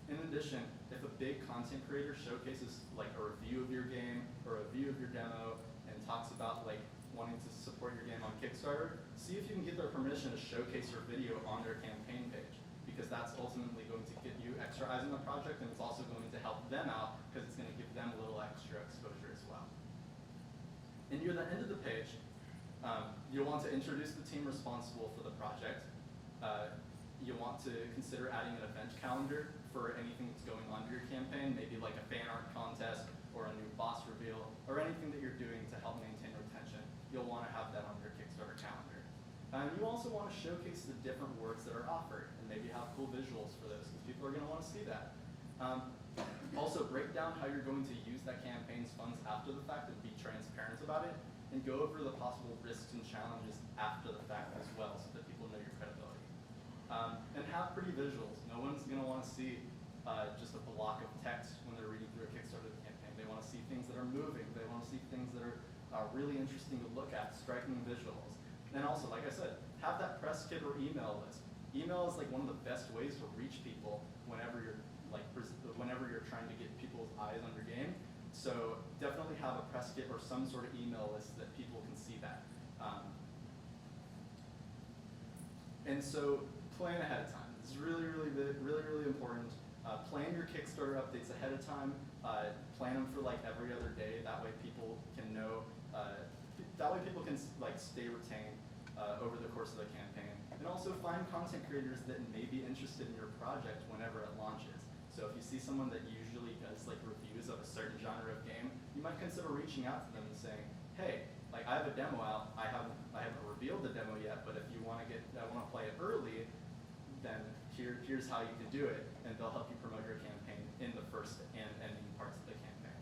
In addition, if a big content creator showcases like a review of your game or a review of your demo and talks about like wanting to support your game on Kickstarter, see if you can get their permission to showcase your video on their campaign page, because that's ultimately going to get you extra eyes on the project, and it's also going to help them out because it's going to give them a little extra exposure as well. And near the end of the page, you'll want to introduce the team responsible for the project. You'll want to consider adding an event calendar for anything that's going on in your campaign, maybe like a fan art contest or a new boss reveal, or anything that you're doing to help maintain retention. You'll want to have that on your Kickstarter calendar. You also want to showcase the different works that are offered, and maybe have cool visuals for those, because people are going to want to see that. Also, break down how you're going to use that campaign's funds after the fact, and be transparent about it, and go over the possible risks and challenges after the fact as well, so that people know your credibility. And have pretty visuals. No one's going to want to see just a block of text when they're reading through a Kickstarter campaign. They want to see things that are moving. They want to see things that are really interesting to look at, striking visuals. And also, like I said, have that press kit or email list. Email is like one of the best ways to reach people whenever you're trying to get people's eyes on your game. So definitely have a press kit or some sort of email list that people can see that. And so plan ahead of time. This is really, really big, really important. Plan your Kickstarter updates ahead of time. Plan them for like every other day. That way people can know. That way people can like stay retained over the course of the campaign. And also find content creators that may be interested in your project whenever it launches. So if you see someone that usually does like reviews of a certain genre of game, you might consider reaching out to them and saying, hey, like I have a demo out. I haven't revealed the demo yet, but if you want to play it early, then here's how you can do it, and they'll help you promote your campaign in the first and ending parts of the campaign.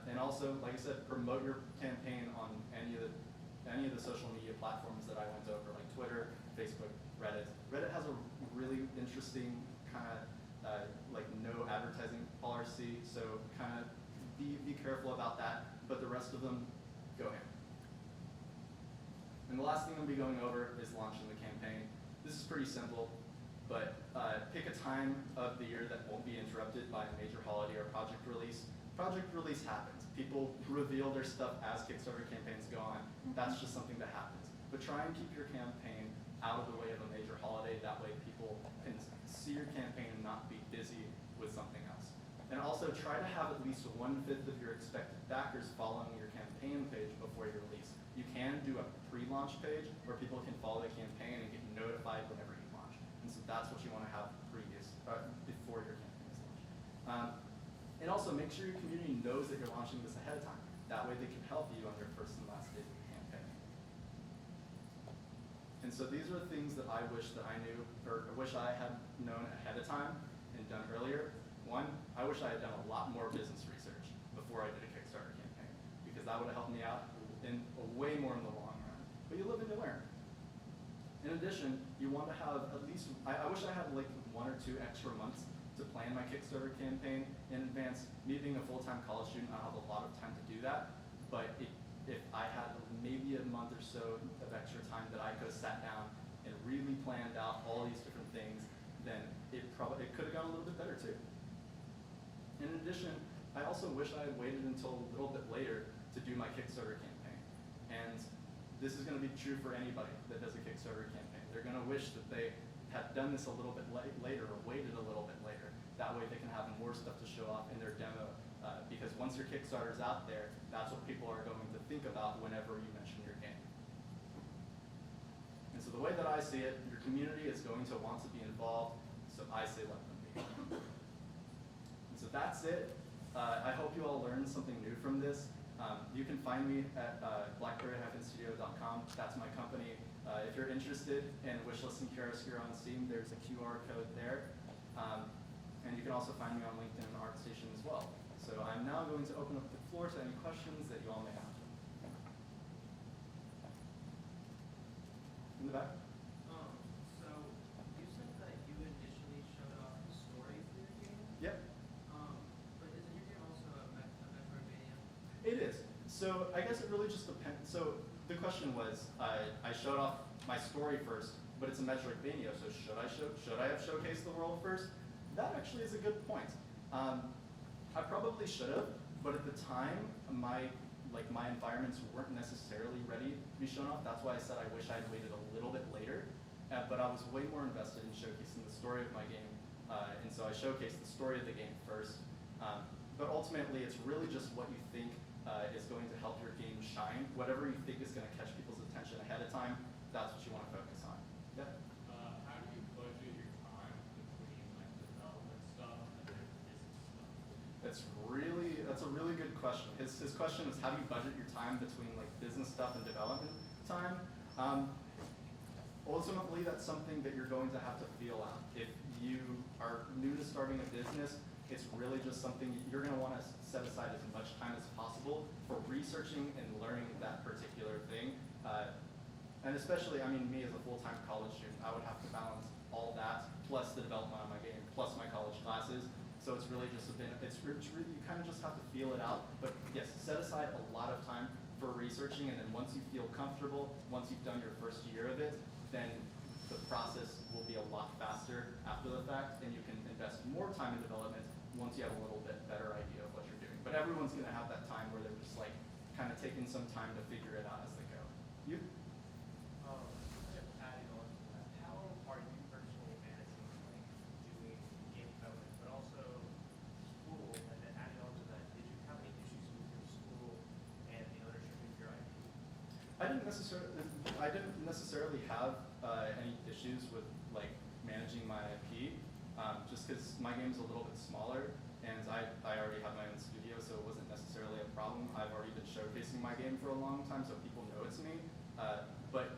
And also, like I said, promote your campaign on any of the social media platforms that I went over, like Twitter, Facebook, Reddit. Reddit has a really interesting kind of like no advertising policy, so kind of be careful about that. But the rest of them, go in. And the last thing I'm going to be going over is launching the campaign. This is pretty simple, but pick a time of the year that won't be interrupted by a major holiday or project release. Project release happens. People reveal their stuff as Kickstarter campaigns go on. That's just something that happens. But try and keep your campaign out of the way of a major holiday. That way people can see your campaign and not be busy with something else. And also try to have at least 1/5 of your expected backers following your campaign page before your release. You can do a pre-launch page where people can follow the campaign and get notified whenever you launch. And so that's what you want to have before your campaign is launched. And also make sure your community knows that you're launching this ahead of time. That way they can help you on your first and last day of the campaign. And so these are the things that I wish that I knew, or wish I had known ahead of time and done earlier. One, I wish I had done a lot more business research before I did a Kickstarter campaign, because that would have helped me out in way more in the long run. But you live and you learn. In addition, you want to have at least, I wish I had like 1 or 2 extra months to plan my Kickstarter campaign in advance. Me being a full-time college student, I don't have a lot of time to do that. But if I had maybe a month or so of extra time that I could have sat down and really planned out all these different things, then it could have gone a little bit better too. In addition, I also wish I had waited until a little bit later to do my Kickstarter campaign. And this is going to be true for anybody that does a Kickstarter campaign. They're going to wish that they had done this a little bit later or waited a little bit later. That way they can have more stuff to show off in their demo. Because once your Kickstarter's out there, that's what people are going to think about whenever you mention your game. And so the way that I see it, your community is going to want to be involved, so I say let them be. And so that's it. I hope you all learned something new from this. You can find me at blackberry-studio.com. That's my company. If you're interested in wishlisting Chiaroscuro on Steam, there's a QR code there. and you can also find me on LinkedIn and ArtStation as well. So I'm now going to open up the floor to any questions that you all may have. In the back? So you said that you initially showed off the story for your game? Yep. But isn't your game also a Metroidvania? It is. So I guess it really just depends. So the question was, I showed off my story first, but it's a Metroidvania, so should I have showcased the world first? That actually is a good point. I probably should have, but at the time, my environments weren't necessarily ready to be shown off. That's why I said I wish I had waited a little bit later. But I was way more invested in showcasing the story of my game, and so I showcased the story of the game first. But ultimately, it's really just what you think is going to help your game shine. Whatever you think is going to catch people's attention ahead of time, that's what you want to focus on. Yeah? How do you budget your time between like development stuff and then business stuff? That's a really good question. His question is, how do you budget your time between like business stuff and development time? Ultimately, that's something that you're going to have to feel out. If you are new to starting a business, it's really just something you're going to want to set aside as much time as possible for researching and learning that particular thing. And especially, I mean, me as a full-time college student, I would have to balance all that, plus the development of my game, plus my college classes. So it's really just you kind of just have to feel it out. But yes, set aside a lot of time for researching, and then once you feel comfortable, once you've done your first year of it, then the process will be a lot faster after the fact, and you can invest more time in development once you have a little bit better idea of what you're doing. But everyone's going to have that time where they're just like kind of taking some time to figure it out as they go. You? Adding on to that, how are you personally managing doing game development, but also school, and then adding on to that, did you have any issues with your school and the ownership of your IP? I didn't necessarily have any issues with like managing my IP, just because my game's a little bit smaller, and I already have my own studio, so it wasn't necessarily a problem. I've already been showcasing my game for a long time, so people know it's me. But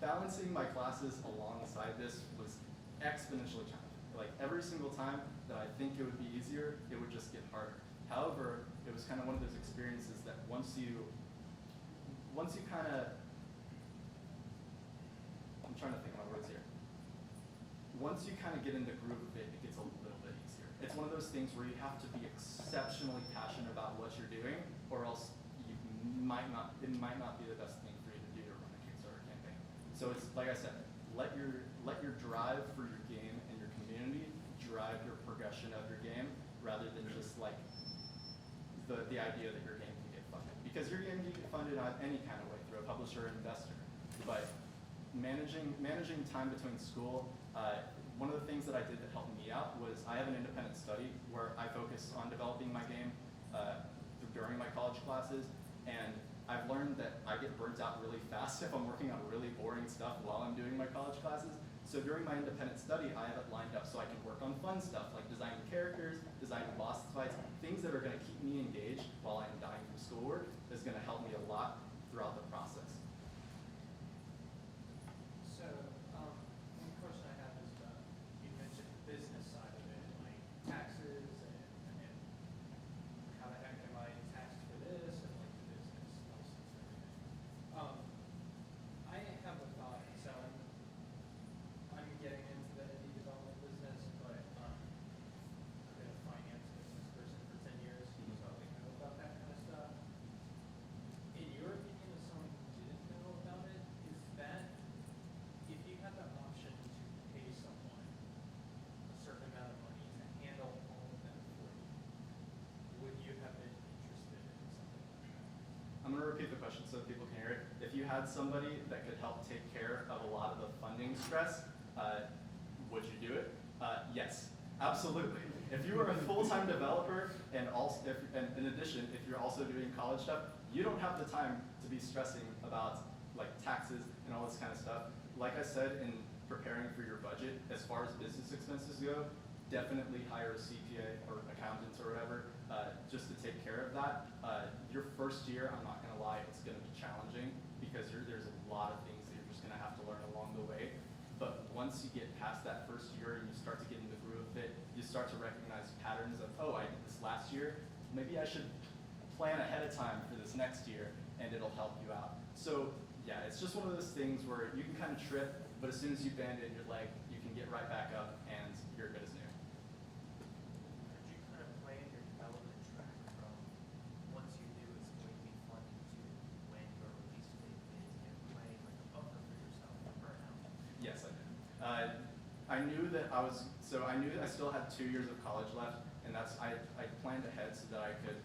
balancing my classes alongside this was exponentially challenging. Like every single time that I think it would be easier, it would just get harder. However, it was kind of one of those experiences that once you kind of, I'm trying to think of my words here. Once you kind of get in the groove of it, it gets a little bit easier. It's one of those things where you have to be exceptionally passionate about what you're doing, or else it might not be the best thing for you to do to run a Kickstarter campaign. So it's like I said, let your drive for your game and your community drive your progression of your game, rather than just like the idea that your game can get funded. Because your game can get funded on any kind of way, through a publisher or investor. But managing time between school, one of the things that I did that helped me out was I have an independent study where I focus on developing my game during my college classes, and I've learned that I get burnt out really fast if I'm working on really boring stuff while I'm doing my college classes. So during my independent study, I have it lined up so I can work on fun stuff like designing characters, designing boss fights, things that are going to keep me engaged while I'm dying from schoolwork is going to help me a lot throughout the process. So, one question I have is, you mentioned the business side of it, like taxes and how the heck am I taxed for this, and like the business license and everything. I have a thought, so I'm getting into the indie development business, but I've been a finance business person for 10 years, so I know about that kind of stuff. In your opinion, as someone who didn't know about it, is that, if you had the option to pay someone a certain amount of money to handle all of that for you, would you have been interested in something like that? I'm going to repeat the question so that people can hear it. If you had somebody that could help take care of a lot of the funding stress, would you do it? Yes, absolutely. If you are a full-time developer, and also, in addition, if you're also doing college stuff, you don't have the time to be stressing about like taxes and all this kind of stuff. Like I said in preparing for your budget, as far as business expenses go, definitely hire a CPA or accountant or whatever, just to take care of that. Your first year, I'm not going to lie, it's going to be challenging because there's a lot of things that you're just going to have to learn along the way. But once you get past that first year and you start to get in the groove of it, you start to recognize patterns of, oh, I did this last year, maybe I should plan ahead of time for this next year, and it'll help you out. So yeah, it's just one of those things where you can kind of trip, but as soon as you bend in your leg, you can get right back up and you're good as new. Could you kind of plan your development track from once you knew it's going to be funded to when your release date is and playing like a buffer for yourself to burn out? Yes, I did. I knew that I still had 2 years of college left, and I planned ahead so that I could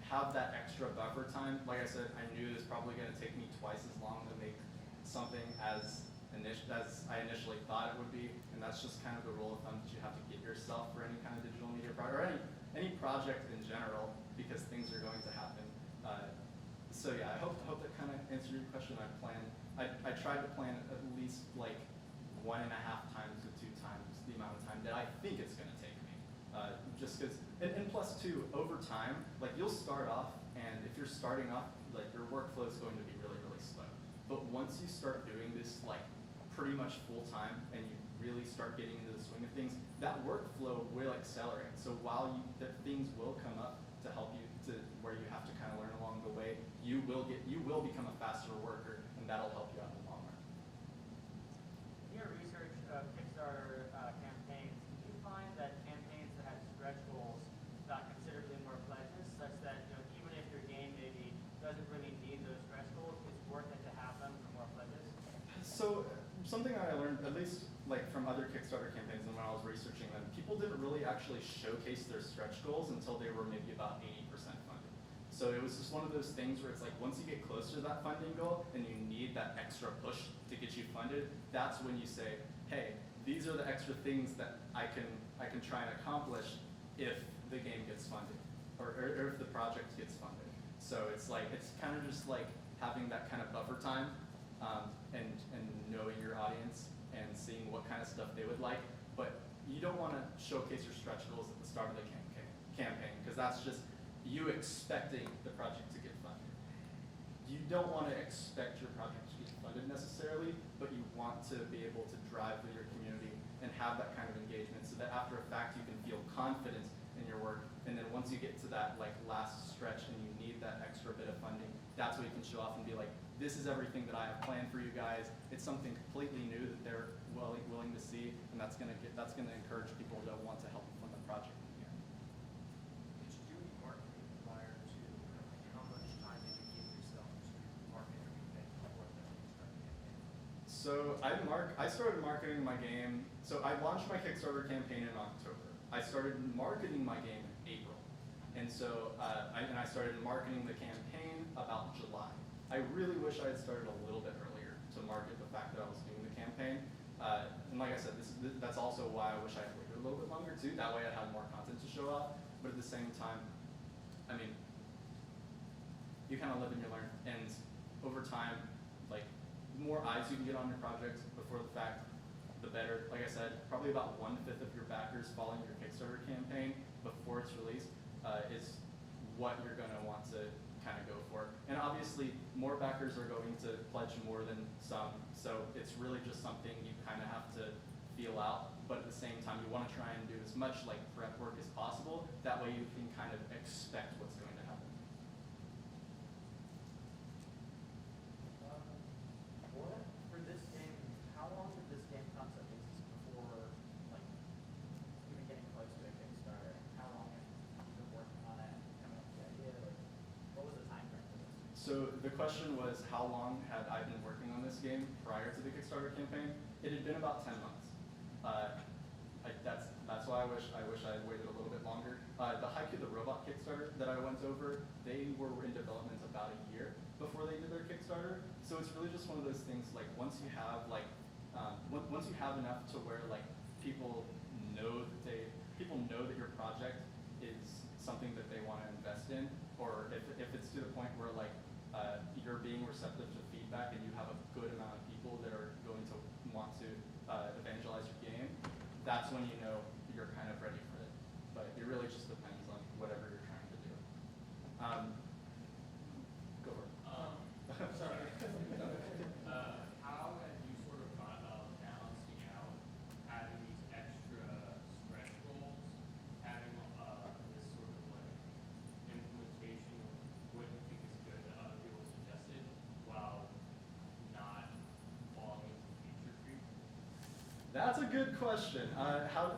have that extra buffer time. Like I said, I knew it was probably going to take me twice as long to make something as I initially thought it would be, and that's just kind of the rule of thumb that you have to get yourself for any kind of digital media project, or any project in general, because things are going to happen. So yeah, I hope that kind of answered your question. I tried to plan at least like 1.5 times to 2 times the amount of time that I think it's going to take me. Just because, and plus too, over time, like you'll start off, and if you're starting off, like your workflow is going to be really, really slow. But once you start doing this like pretty much full time, and you really start getting into the swing of things, that workflow will accelerate. So while things will come up to help you to where you have to kind of learn along the way, you will become a faster worker, and that'll help you out in the long run. In your research of Kickstarter campaigns, did you find that campaigns that had stretch goals got considerably more pledges, such that even if your game maybe doesn't really need those stretch goals, it's worth it to have them for more pledges? So something I learned, at least like from other Kickstarter campaigns and when I was researching them, people didn't really actually showcase their stretch goals until they were maybe about 80% funded. So it was just one of those things where it's like once you get closer to that funding goal and you need that extra push to get you funded, that's when you say, hey, these are the extra things that I can try and accomplish if the game gets funded, or if the project gets funded. So it's kind of just like having that kind of buffer time, and knowing your audience and seeing what kind of stuff they would like. But you don't want to showcase your stretch goals at the start of the campaign, because that's just you expecting the project to get funded. You don't want to expect your project to get funded necessarily, but you want to be able to drive with your community and have that kind of engagement so that after a fact you can feel confident in your work. And then once you get to that like last stretch and you need that extra bit of funding, that's when you can show off and be like, this is everything that I have planned for you guys. It's something completely new that they're willing to see, and that's gonna encourage people to want to help you fund the project. Did you do any marketing prior to how much time did you give yourself to market everything before the Kickstarter campaign? So I started marketing my game. So I launched my Kickstarter campaign in October. I started marketing my game in April, and so I started marketing the campaign about July. I really wish I had started a little bit earlier to market the fact that I was doing the campaign. And like I said, that's also why I wish I had waited a little bit longer too. That way I'd have more content to show off. But at the same time, I mean, you kind of live and you learn. And over time, like, the more eyes you can get on your project before the fact, the better. Like I said, probably about 1/5 of your backers following your Kickstarter campaign before it's released is what you're going to want to kind of go for. And obviously, more backers are going to pledge more than some, so it's really just something you kind of have to feel out. But at the same time, you want to try and do as much like prep work as possible. That way, you can kind of expect what's going to happen. For this game, how long did this game concept exist before, like, even getting close to a Kickstarter? How long have you been working on it, coming up with the idea? Like, what was the time frame for this? So the question was, how long had I been working on this game prior to the Kickstarter campaign? It had been about 10 months. That's why I wish I had waited a little bit longer. The Haiku the Robot Kickstarter that I went over, they were in development about a year before they did their Kickstarter. So it's really just one of those things, like once you have enough to where like people know that your project is something that they want to invest in, or if it's to the point where like you're being receptive to feedback and you have a good amount of people that are going to want to evangelize your game, that's when you know you're kind of ready for it. But it really just depends on whatever you're trying to do. Go for it. Sorry. How have you sort of thought about balancing out having these extra stretch goals That's a good question.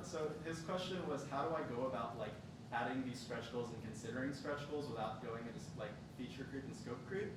So his question was, how do I go about like adding these stretch goals and considering stretch goals without going into like feature creep and scope creep?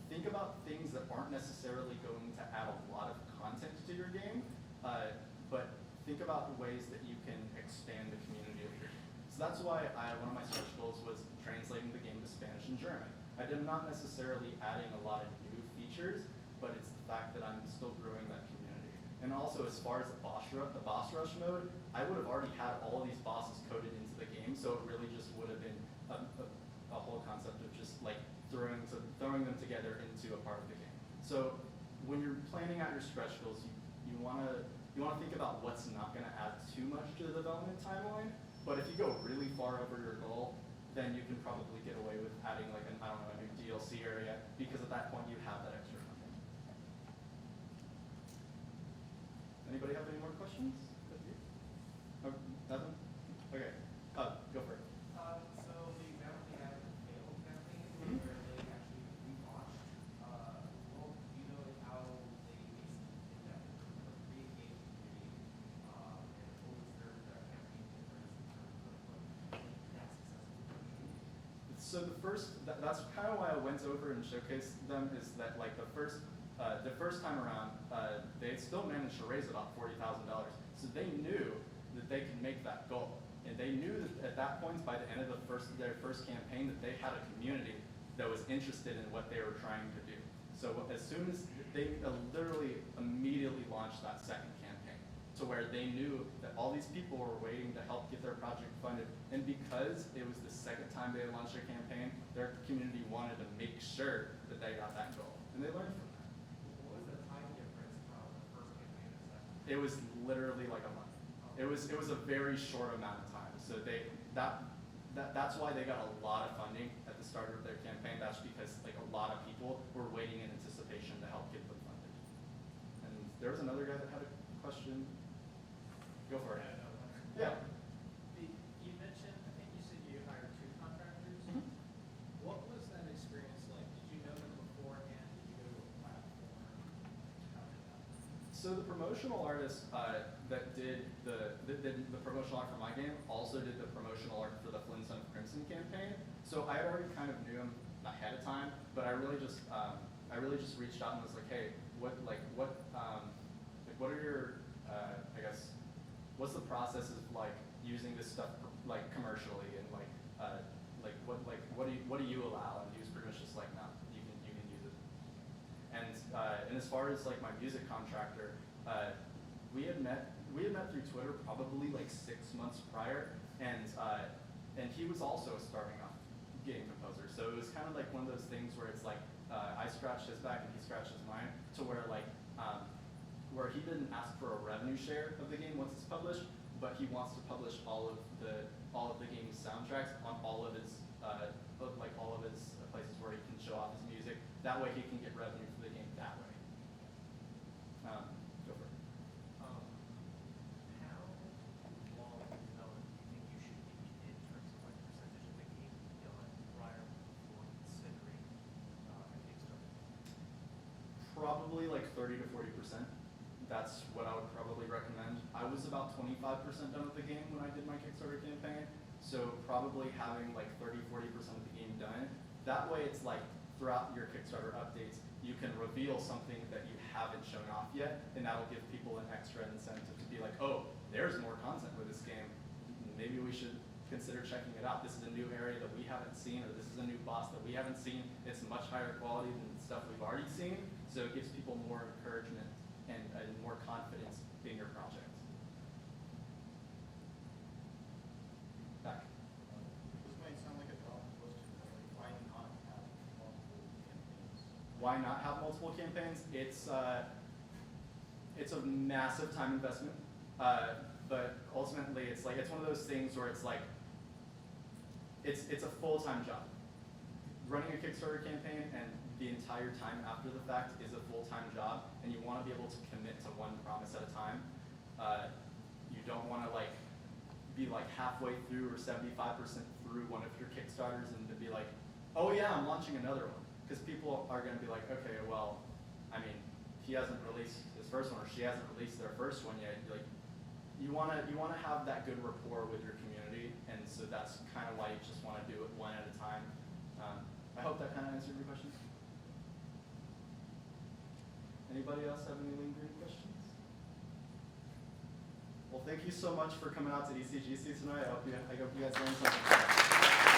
Think about things that aren't necessarily going to add a lot of content to your game, but think about ways that you can expand the community of your game. So that's why one of my stretch goals was translating the game to Spanish and German. I did not necessarily adding a lot of new features, but it's the fact that I'm still growing that community. And also, as far as the boss rush mode, I would have already had all of these bosses coded into the game, so it really just would have been a whole concept of just like throwing them together into a part of the game. So when you're planning out your stretch goals, you want to think about what's not going to add too much to the development timeline. But if you go really far over your goal, then you can probably get away with adding like a new DLC area, because at that point you have that extra content. Anybody have any more questions? Oh, nothing? Okay. Go for it. So the example we had with the failed campaign, Mhm. where they actually relaunched, well, do you know how they basically did that? Re-engaged the community, and what was their campaign difference in terms of like that successful? So the first, that's kind of why I went over and showcased them, is that like the first time around, they still managed to raise about $40,000. So they knew that they could make that goal. And they knew that at that point, by the end of their first campaign, that they had a community that was interested in what they were trying to do. So as soon as they literally immediately launched that second campaign, to where they knew that all these people were waiting to help get their project funded. And because it was the second time they had launched their campaign, their community wanted to make sure that they got that goal. And they learned from that. What was the time difference from the first campaign to the second? It was literally like a month. It was a very short amount of time. So that's why they got a lot of funding at the start of their campaign. That's because like a lot of people were waiting in anticipation to help get them funded. And there was another guy that had a question. Go for it. Yeah. You mentioned, I think you said you hired 2 contractors. Mhm. What was that experience like? Did you know them beforehand? Did you go to a platform? How did that work? So the promotional artist that did the promotional art for my game also did the promotional art for the Flintstone Crimson campaign. So I already kind of knew him ahead of time, but I really just reached out and was like, hey, what are your I guess what's the process of like using this stuff like commercially, and what do you allow? And he was pretty much just like, no, you can use it. And as far as like my music contractor, we had met through Twitter probably like 6 months prior, and he was also a starting off game composer. So it was kind of like one of those things where it's like I scratched his back and he scratched his mine, to where like where he didn't ask for a revenue share of the game once it's published, but he wants to publish all of the game's soundtracks on all of his places where he can show off his music. That way he can get revenue for the game that way. Go for it. How long of development do you think you should be in terms of like percentage of the game done prior before considering Kickstarter? Probably like 30 to 40%. That's what I would probably recommend. I was about 25% done with the game when I did my Kickstarter campaign. So probably having like 30, 40% of the game done. That way it's like throughout your Kickstarter updates, you can reveal something that you haven't shown off yet, and that'll give people an extra incentive to be like, oh, there's more content with this game. Maybe we should consider checking it out. This is a new area that we haven't seen, or this is a new boss that we haven't seen. It's much higher quality than the stuff we've already seen, so it gives people more encouragement and more confidence in your project. Back. This might sound like a dumb question, but like, why not have multiple campaigns? Why not have multiple campaigns? It's a massive time investment, but ultimately it's one of those things where it's like it's a full-time job. Running a Kickstarter campaign and the entire time after the fact is a full-time job, and you want to be able to commit to one promise at a time. You don't want to be halfway through or 75% through one of your Kickstarters and to be like, oh yeah, I'm launching another one. Because people are going to be like, okay, well, I mean, he hasn't released his first one or she hasn't released their first one yet, like you wanna have that good rapport with your community, and so that's kind of why you just want to do it one at a time. I hope that kind of answered your question. Anybody else have any lingering questions? Well, thank you so much for coming out to ECGC tonight. I hope you guys learned something.